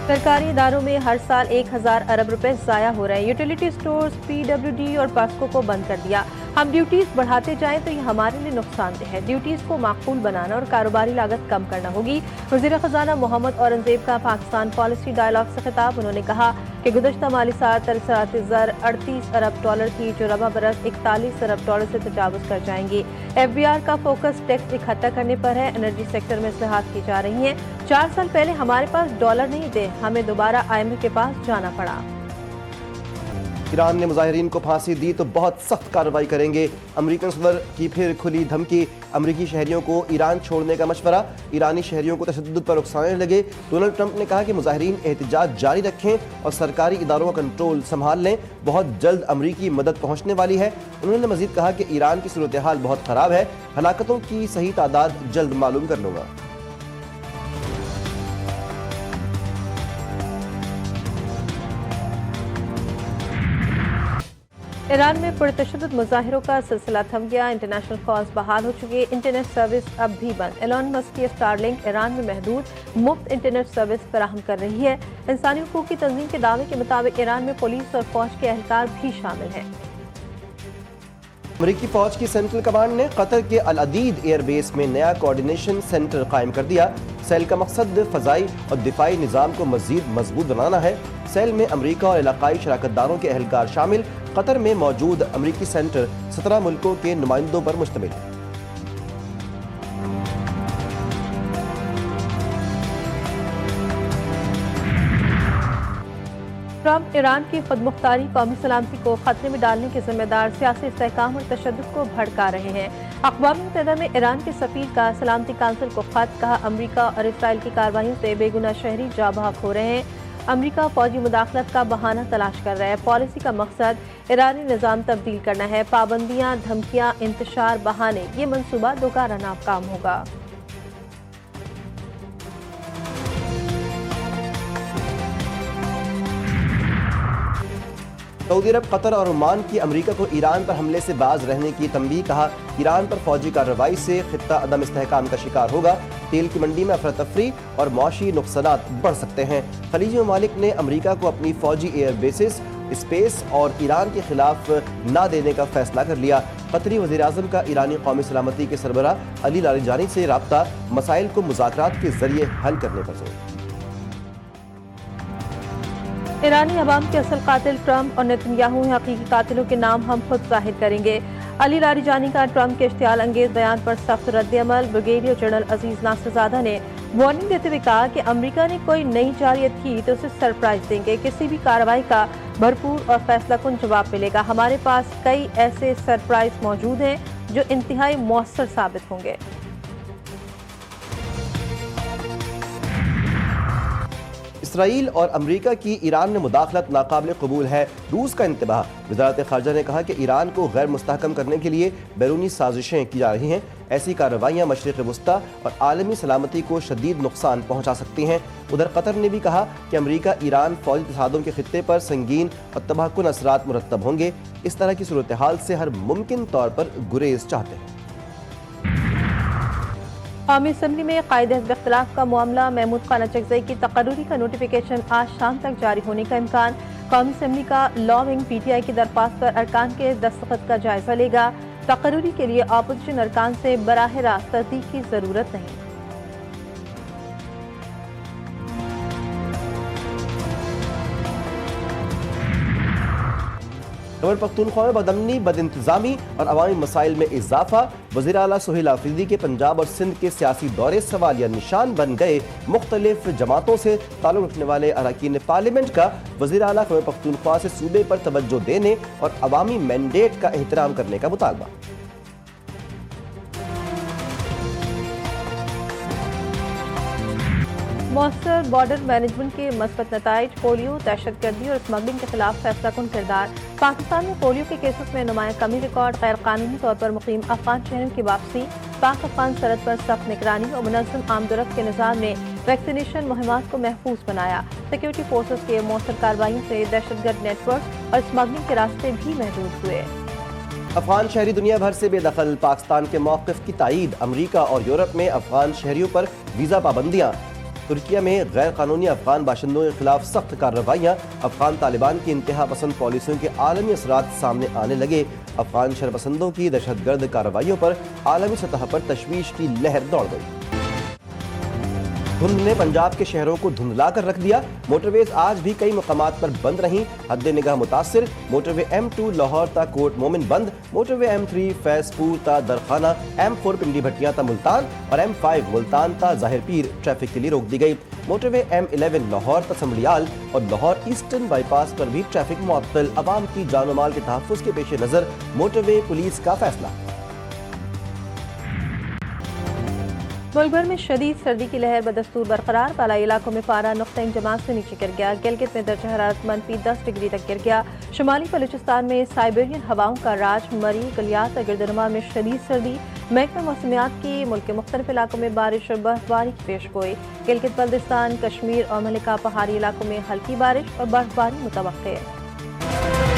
सरकारी इदारों में हर साल 1000 अरब रुपए ज़ाया हो रहे हैं। यूटिलिटी स्टोर्स, PWD और पास्को को बंद कर दिया। हम ड्यूटीज बढ़ाते जाएं तो ये हमारे लिए नुकसानदेह है। ड्यूटीज को माकूल बनाना और कारोबारी लागत कम करना होगी। वज़ीर ख़जाना मोहम्मद औरंगज़ेब का पाकिस्तान पॉलिसी डायलॉग से खिताब। उन्होंने कहा कि गुज़श्ता माली साल तरसात ज़र 38 अरब डॉलर थी, जो रबा बरस 41 अरब डॉलर से तजावुज़ कर जाएंगी। FBR का फोकस टैक्स इकट्ठा करने पर है। एनर्जी सेक्टर में इस्लाहात की जा रही हैं। 4 साल पहले हमारे पास डॉलर नहीं थे, हमें दोबारा IMF के पास जाना पड़ा। ईरान ने मुजाहिरीन को फांसी दी तो बहुत सख्त कार्रवाई करेंगे। अमेरिकन सदर की फिर खुली धमकी। अमेरिकी शहरियों को ईरान छोड़ने का मशवरा। ईरानी शहरियों को तशद्दुद पर उकसाने लगे। डोनाल्ड ट्रंप ने कहा कि मुजाहिरीन एहतजाज जारी रखें और सरकारी इदारों का कंट्रोल संभाल लें। बहुत जल्द अमेरिकी मदद पहुंचने वाली है। उन्होंने मजीद कहा कि ईरान की सूरत हाल बहुत ख़राब है। हलाकतों की सही तादाद जल्द मालूम कर लूँगा। ईरान में पुरतशद्दुद मुजाहिरों का सिलसिला थम गया। इंटरनेशनल कॉल्स बहाल हो चुकी है। इंटरनेट सर्विस अब भी बंद। एलन मस्क की स्टारलिंक ईरान में महदूद मुफ्त इंटरनेट सर्विस फराहम कर रही है। इंसानी हुकूक की तंजीम के दावे के मुताबिक ईरान में पुलिस और फौज के एहलकार भी शामिल हैं। अमेरिकी फौज की सेंट्रल कमांड ने कतर के अल अदीद एयर बेस में नया कोऑर्डिनेशन सेंटर कायम कर दिया। सेल का मकसद फ़ज़ाई और दिफाई निज़ाम को मज़ीद मजबूत बनाना है। सेल में अमेरिका और इलाकाई शराकतदारों के एहलकार शामिल। कतर में मौजूद अमेरिकी सेंटर 17 मुल्कों के नुमाइंदों पर मुश्तमिल है। ट्रंप ईरान की खुदमुख्तारी कौमी सलामती को खतरे में डालने के जिम्मेदार सियासी इस्तेहकाम और तशद्दुद को भड़का रहे हैं। अक़वाम मुत्तहिदा में ईरान के सफ़ीर का सलामती काउंसिल को खत। कहा अमेरिका और इसराइल की कार्रवाइयों से बेगुनाह शहरी जाँ बहक हो रहे हैं। अमेरिका फौजी मुदाखलत का बहाना तलाश कर रहा है। पॉलिसी का मकसद ईरानी निज़ाम तब्दील करना है। पाबंदियाँ, धमकियाँ, इंतशार, बहाने, ये मनसूबा दोबारा नाकाम होगा। सऊदी अरब, कतर और ओमान की अमेरिका को ईरान पर हमले से बाज रहने की तंबीह। कहा ईरान पर फौजी कार्रवाई से खित्ता अदम इस्तेहकाम का शिकार होगा। तेल की मंडी में अफरा तफरी और मौशी नुकसानात बढ़ सकते हैं। खलीजी ममालिक ने अमेरिका को अपनी फौजी एयर बेसिस, स्पेस और ईरान के खिलाफ ना देने का फैसला कर लिया। कतरी वज़ीर आज़म का ईरानी कौमी सलामती के सरबराह अली लारिजानी से राब्ता। मसाइल को मुज़ाकरात के जरिए हल करने पर जोर। ईरानी अवाम के असल कातिल ट्रंप और नेतन्याहू हैं। हकीकी कातिलों के नाम हम खुद जाहिर करेंगे। अली लारिजानी का ट्रंप के इश्तियाल अंगेज बयान पर सख्त रद्द-ए-अमल। ब्रिगेडियर जनरल अजीज नासरज़ादा ने वार्निंग देते हुए कहा कि अमेरिका ने कोई नई जारियत की तो उसे सरप्राइज देंगे। किसी भी कार्रवाई का भरपूर और फैसला कुन जवाब मिलेगा। हमारे पास कई ऐसे सरप्राइज मौजूद हैं जो इंतहाई मौसर साबित होंगे। इसराइल और अमेरिका की ईरान में मुदाखलत नाकाबिल कबूल है। रूस का इंतबाह। वज़ारत ख़ारजा ने कहा कि ईरान को गैर मुस्तहकम करने के लिए बैरूनी साजिशें की जा रही हैं। ऐसी कार्रवाइयाँ मशरिक़ वुस्ता और आलमी सलामती को शदीद नुकसान पहुँचा सकती हैं। उधर कतर ने भी कहा कि अमेरिका ईरान फौजी तसादुम के खित्ते पर संगीन और तबाहकुन असरात मुरतब होंगे। इस तरह की सूरत हाल से हर मुमकिन तौर पर गुरेज चाहते हैं। कौमी असम्बली में कायदे हिज़्ब इख्तिलाफ का मामला। महमूद खान अचकज़ई की तकर्रुरी का नोटिफिकेशन आज शाम तक जारी होने का इम्कान। कौमी असम्बली का लॉ विंग PTI की दरख्वास्त पर अरकान के दस्तखत का जायजा लेगा। तकर्रुरी के लिए अपोजिशन अरकान से बराह रास्त तस्दीक की जरूरत नहीं। खैबर पख्तूनख्वा में बदअमनी, बदइंतजामी और अवामी मसाइल में इजाफा। वज़ीर आला सुहेल आफरीदी के पंजाब और सिंध के सियासी दौरे सवालिया निशान बन गए। मुख्तलिफ जमातों से ताल्लुक़ रखने वाले अरकान पार्लियामेंट का वज़ीर आला खैबर पख्तूनख्वा से सूबे पर तवज्जो देने और अवामी मैंडेट का एहतराम करने का मुतालबा। मौसर बॉर्डर मैनेजमेंट के मस्बत नताइज। पोलियो, दहशतगर्दी और स्मगलिंग के खिलाफ फैसला कुन किरदार। पाकिस्तान में पोलियो के केसेस में नुमाया कमी रिकॉर्ड। गैर कानूनी तौर पर मुकीम अफगान शहरों की वापसी। पाक अफगान सरहद पर सख्त निगरानी और मुनज़्ज़म आमदोरफ्त के निज़ाम ने वैक्सीनेशन मुहिमात को महफूज बनाया। सिक्योरिटी फोर्सेस के मौसर कार्रवाइयों से दहशतगर्द नेटवर्क और स्मगलिंग के रास्ते भी महदूद हुए। अफगान शहरी दुनिया भर से बेदखल। पाकिस्तान के मौक़िफ़ की तायीद। अमरीका और यूरोप में अफगान शहरियों पर वीज़ा पाबंदियाँ। ترکیہ میں غیر قانونی افغان باشندوں کے خلاف سخت کارروائیاں، افغان طالبان کی انتہا پسند پالیسیوں کے عالمی اثرات سامنے آنے لگے۔ افغان شرپسندوں کی دہشت گرد کارروائیوں پر عالمی سطح پر تشویش کی لہر دوڑ گئی۔ دھند نے پنجاب کے شہروں کو دھندلا کر رکھ دیا، موٹر ویز آج بھی کئی مقامات پر بند رہیں، حد نگاہ متاثر، موٹر وے M2 لاہور تا کوٹ مومن بند، موٹر وے M3 فیض پور تا درخانہ، M4 پنڈی بھٹیاں تا ملتان اور M5 ملتان تا ظاہر پیر ٹریفک کے لیے روک دی گئی۔ موٹر وے M11 لاہور تا سمڑیال اور لاہور ایسٹرن بائی پاس پر بھی ٹریفک معطل، عوام کی جان و مال کے تحفظ کے پیش نظر موٹر وے پولیس کا فیصلہ۔ ملک بھر میں شدید سردی کی لہر بدستور برقرار، بالائی علاقوں میں پارہ نقطہ انجماد سے نیچے گر گیا، گلگت میں درجہ حرارت -10 ڈگری تک گر گیا، شمالی بلوچستان میں سائبیرین ہواؤں کا راج، مری گلیات اور گردنما میں شدید سردی، محکمہ موسمیات کی ملک کے مختلف علاقوں میں بارش اور برفباری کی پیش گوئی، گلگت بلتستان، کشمیر اور ملکہ پہاڑی علاقوں میں ہلکی بارش اور برفباری متوقع ہے۔